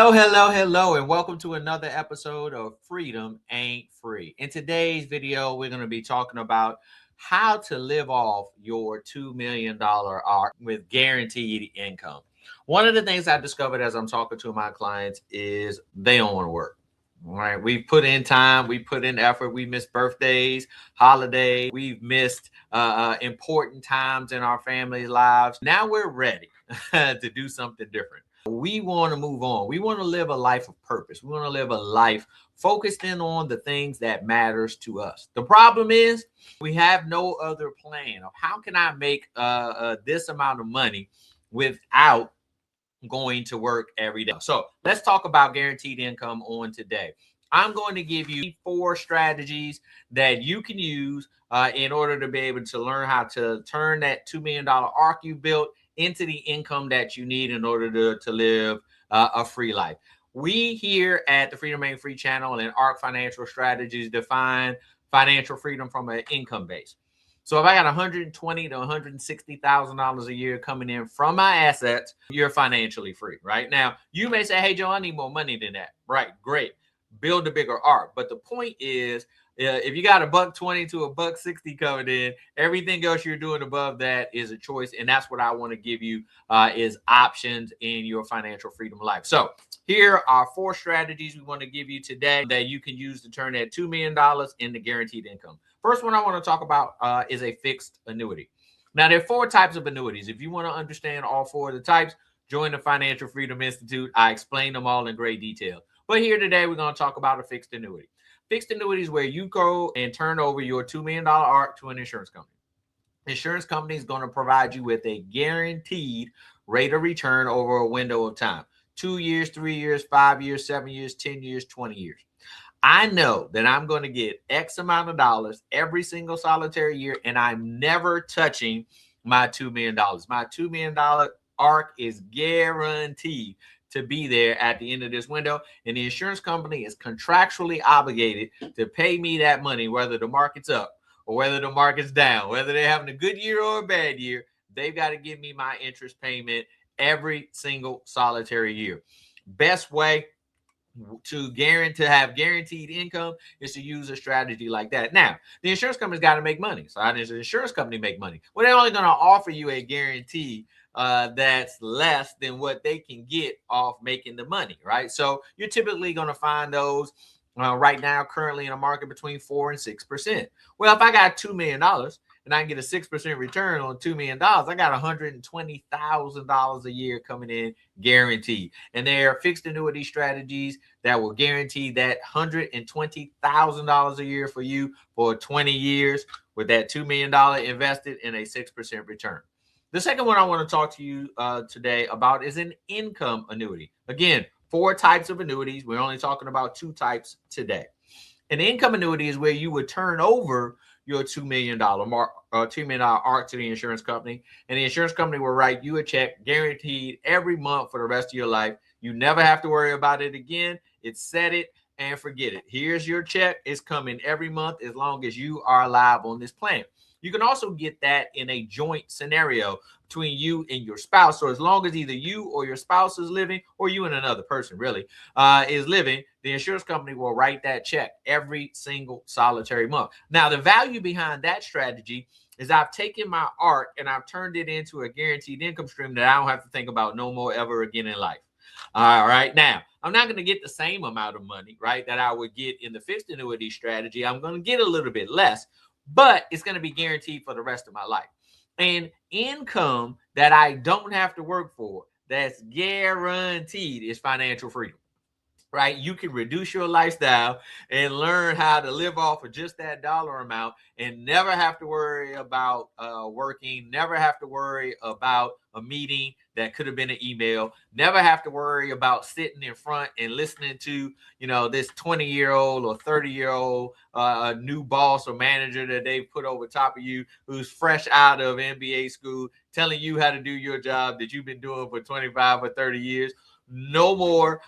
Hello, and welcome to another episode of Freedom Ain't Free. In today's video, we're going to be talking about how to live off your $2 million arc with guaranteed income. One of the things I discovered as I'm talking to my clients is they don't want to work. All right, we've put in time, we put in effort, we missed birthdays, holidays, we've missed important times in our family lives. Now we're ready to do something different. We want to move on. We want to live a life of purpose. We want to live a life focused in on the things that matters to us. The problem is we have no other plan of how can I make this amount of money without going to work every day. So let's talk about guaranteed income on today. I'm going to give you 4 strategies that you can use in order to be able to learn how to turn that $2 million arc you built into the income that you need in order to live a free life. We here at the Freedom Ain't Free channel and ARC Financial Strategies define financial freedom from an income base. So if I got $120,000 to $160,000 a year coming in from my assets, you're financially free. Right now, you may say, "Hey, Joe, I need more money than that." Right, great. Build a bigger arc. But the point is, if you got $120 to $160 coming in, everything else you're doing above that is a choice, and that's what I want to give you is options in your financial freedom life. So here are 4 strategies we want to give you today that you can use to turn that $2 million into guaranteed income. First one I want to talk about is a fixed annuity. Now, there are 4 types of annuities. If you want to understand all 4 of the types, join the Financial Freedom Institute. I explain them all in great detail. But here today, we're going to talk about a fixed annuity. Fixed annuity is where you go and turn over your $2 million arc to an insurance company. Insurance company is going to provide you with a guaranteed rate of return over a window of time. 2 years, 3 years, 5 years, 7 years, 10 years, 20 years. I know that I'm going to get X amount of dollars every single solitary year, and I'm never touching my $2 million. My $2 million arc is guaranteed to be there at the end of this window, and the insurance company is contractually obligated to pay me that money, whether the market's up or whether the market's down, whether they're having a good year or a bad year. They've got to give me my interest payment every single solitary year. Best way to have guaranteed income is to use a strategy like that. Now, the insurance company's got to make money. So how does the insurance company make money? Well, they're only going to offer you a guarantee that's less than what they can get off making the money, right? So you're typically going to find those right now currently in a market between 4 and 6%. Well, if I got $2 million and I can get a 6% return on $2 million, I got $120,000 a year coming in guaranteed. And there are fixed annuity strategies that will guarantee that $120,000 a year for you for 20 years with that $2 million invested in a 6% return. The second one I want to talk to you today about is an income annuity. Again, 4 types of annuities. We're only talking about 2 types today. An income annuity is where you would turn over your $2 million $2 million arc to the insurance company, and the insurance company will write you a check guaranteed every month for the rest of your life. You never have to worry about it again. It's set it and forget it. Here's your check. It's coming every month as long as you are alive on this planet. You can also get that in a joint scenario between you and your spouse. So as long as either you or your spouse is living, or you and another person really is living, the insurance company will write that check every single solitary month. Now, the value behind that strategy is I've taken my arc and I've turned it into a guaranteed income stream that I don't have to think about no more ever again in life. All right. Now, I'm not going to get the same amount of money, right, that I would get in the fixed annuity strategy. I'm going to get a little bit less, but it's going to be guaranteed for the rest of my life. And income that I don't have to work for, that's guaranteed, is financial freedom. Right? You can reduce your lifestyle and learn how to live off of just that dollar amount and never have to worry about working, never have to worry about a meeting that could have been an email, never have to worry about sitting in front and listening to, this 20-year-old or 30-year-old new boss or manager that they put over top of you who's fresh out of MBA school telling you how to do your job that you've been doing for 25 or 30 years. No more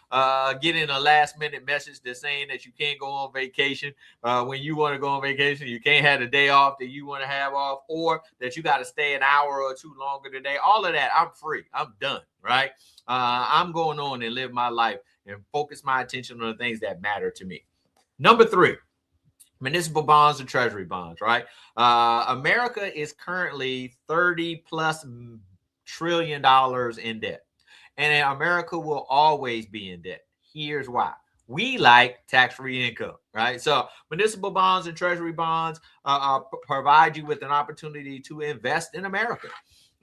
getting a last minute message that's saying that you can't go on vacation when you want to go on vacation. You can't have the day off that you want to have off, or that you got to stay an hour or 2 longer today. All of that, I'm free. I'm done, right? I'm going on and live my life and focus my attention on the things that matter to me. Number three, municipal bonds and treasury bonds, right? America is currently 30 plus $1 trillion in debt. And America will always be in debt. Here's why. We like tax-free income, right? So municipal bonds and treasury bonds provide you with an opportunity to invest in America.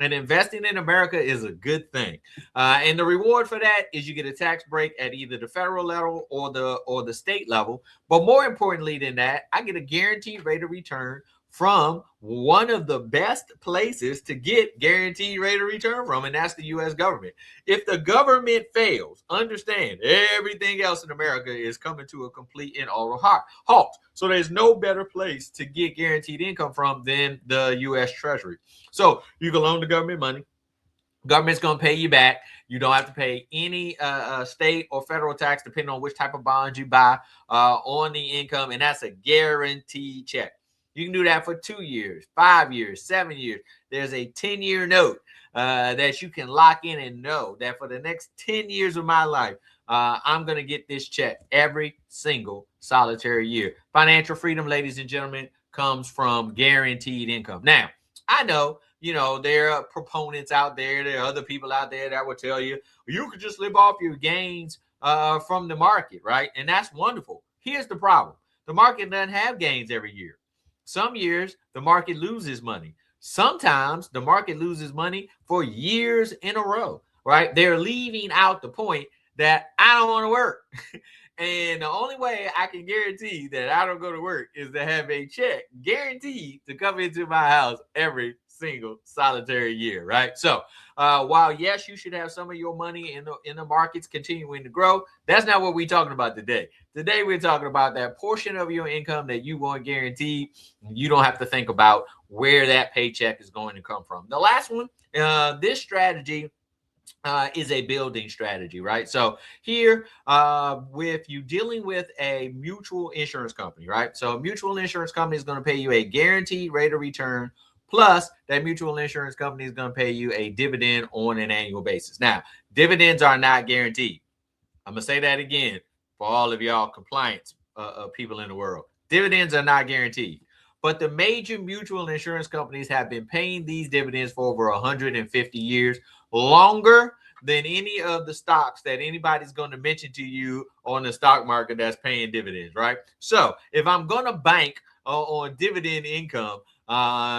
And investing in America is a good thing. And the reward for that is you get a tax break at either the federal level or the state level. But more importantly than that, I get a guaranteed rate of return from one of the best places to get guaranteed rate of return from, and that's the U.S. government. If the government fails, understand everything else in America is coming to a complete and utter halt. So there's no better place to get guaranteed income from than the U.S. Treasury. So you can loan the government money. Government's going to pay you back. You don't have to pay any state or federal tax, depending on which type of bonds you buy on the income, and that's a guaranteed check. You can do that for 2 years, 5 years, 7 years. There's a 10-year note that you can lock in and know that for the next 10 years of my life, I'm going to get this check every single solitary year. Financial freedom, ladies and gentlemen, comes from guaranteed income. Now, I know, there are proponents out there. There are other people out there that will tell you, you could just live off your gains from the market, right? And that's wonderful. Here's the problem. The market doesn't have gains every year. Some years, the market loses money. Sometimes the market loses money for years in a row, right? They're leaving out the point that I don't want to work. And the only way I can guarantee that I don't go to work is to have a check guaranteed to come into my house every single solitary year, right? So while yes, you should have some of your money in the markets continuing to grow, that's not what we're talking about today. Today we're talking about that portion of your income that you want guaranteed. You don't have to think about where that paycheck is going to come from. The last one, this strategy is a building strategy, right? So here, with you dealing with a mutual insurance company, right? So a mutual insurance company is going to pay you a guaranteed rate of return. Plus, that mutual insurance company is going to pay you a dividend on an annual basis. Now, dividends are not guaranteed. I'm going to say that again for all of y'all compliance people in the world. Dividends are not guaranteed. But the major mutual insurance companies have been paying these dividends for over 150 years, longer than any of the stocks that anybody's going to mention to you on the stock market that's paying dividends, right? So if I'm going to bank on dividend income,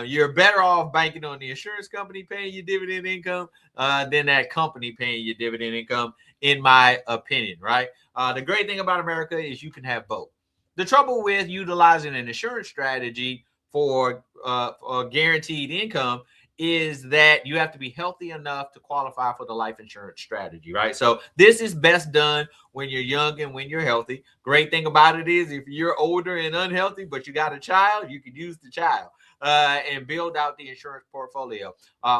you're better off banking on the insurance company paying you dividend income than that company paying you dividend income, in my opinion, right? The great thing about America is you can have both. The trouble with utilizing an insurance strategy for guaranteed income is that you have to be healthy enough to qualify for the life insurance strategy, right? So this is best done when you're young and when you're healthy. Great thing about it is if you're older and unhealthy, but you got a child, you can use the child and build out the insurance portfolio.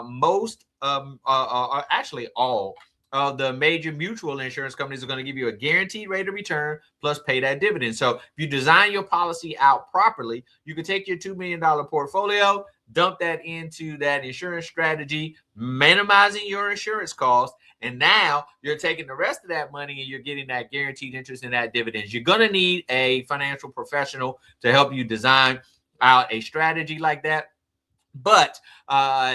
Most, actually all of the major mutual insurance companies are going to give you a guaranteed rate of return plus pay that dividend. So if you design your policy out properly, you can take your $2 million portfolio, dump that into that insurance strategy, minimizing your insurance cost. And now you're taking the rest of that money and you're getting that guaranteed interest in that dividends. You're going to need a financial professional to help you design out a strategy like that. But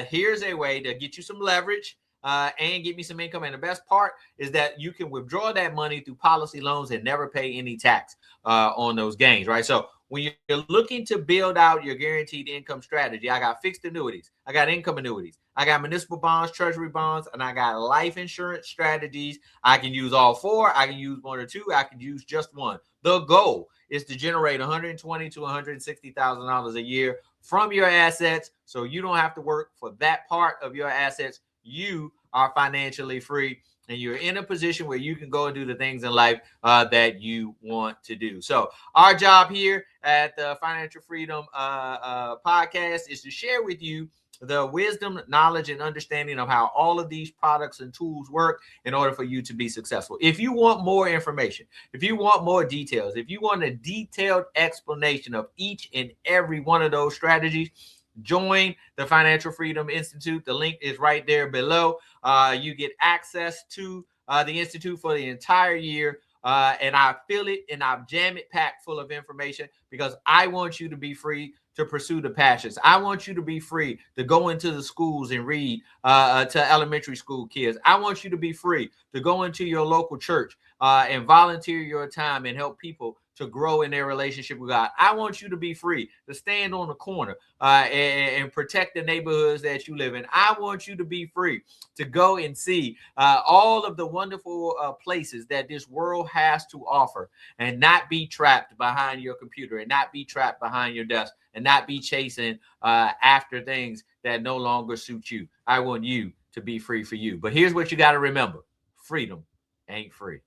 here's a way to get you some leverage and get me some income. And the best part is that you can withdraw that money through policy loans and never pay any tax on those gains, right? So when you're looking to build out your guaranteed income strategy, I got fixed annuities, I got income annuities, I got municipal bonds, treasury bonds, and I got life insurance strategies. I can use all four. I can use one or two. I can use just one. The goal is to generate $120,000 to $160,000 a year from your assets, so you don't have to work for that part of your assets. You are financially free, and you're in a position where you can go and do the things in life that you want to do. So our job here at the Financial Freedom Podcast is to share with you the wisdom, knowledge, and understanding of how all of these products and tools work in order for you to be successful. If you want more information, if you want more details, if you want a detailed explanation of each and every one of those strategies, join the Financial Freedom Institute. The link is right there below. You get access to the Institute for the entire year. And I fill it and I jam it packed full of information because I want you to be free to pursue the passions. I want you to be free to go into the schools and read to elementary school kids. I want you to be free to go into your local church and volunteer your time and help people to grow in their relationship with God. I want you to be free to stand on the corner and protect the neighborhoods that you live in. I want you to be free to go and see all of the wonderful places that this world has to offer and not be trapped behind your computer and not be trapped behind your desk and not be chasing after things that no longer suit you. I want you to be free for you. But here's what you got to remember: freedom ain't free.